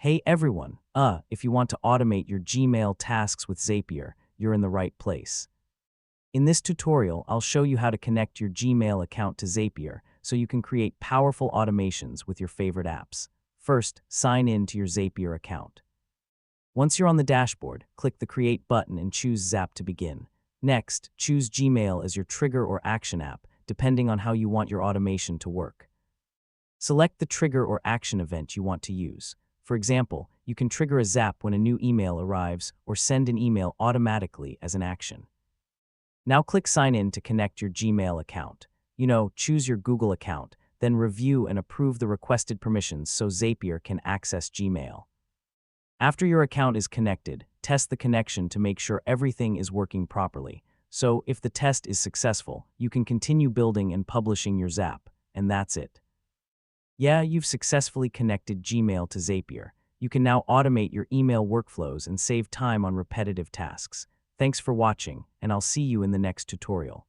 Hey everyone, if you want to automate your Gmail tasks with Zapier, you're in the right place. In this tutorial, I'll show you how to connect your Gmail account to Zapier so you can create powerful automations with your favorite apps. First, sign in to your Zapier account. Once you're on the dashboard, click the Create button and choose Zap to begin. Next, choose Gmail as your trigger or action app, depending on how you want your automation to work. Select the trigger or action event you want to use. For example, you can trigger a zap when a new email arrives or send an email automatically as an action. Now click Sign In to connect your Gmail account. Choose your Google account, then review and approve the requested permissions so Zapier can access Gmail. After your account is connected, test the connection to make sure everything is working properly. So if the test is successful, you can continue building and publishing your Zap, and that's it. Yeah, you've successfully connected Gmail to Zapier. You can now automate your email workflows and save time on repetitive tasks. Thanks for watching, and I'll see you in the next tutorial.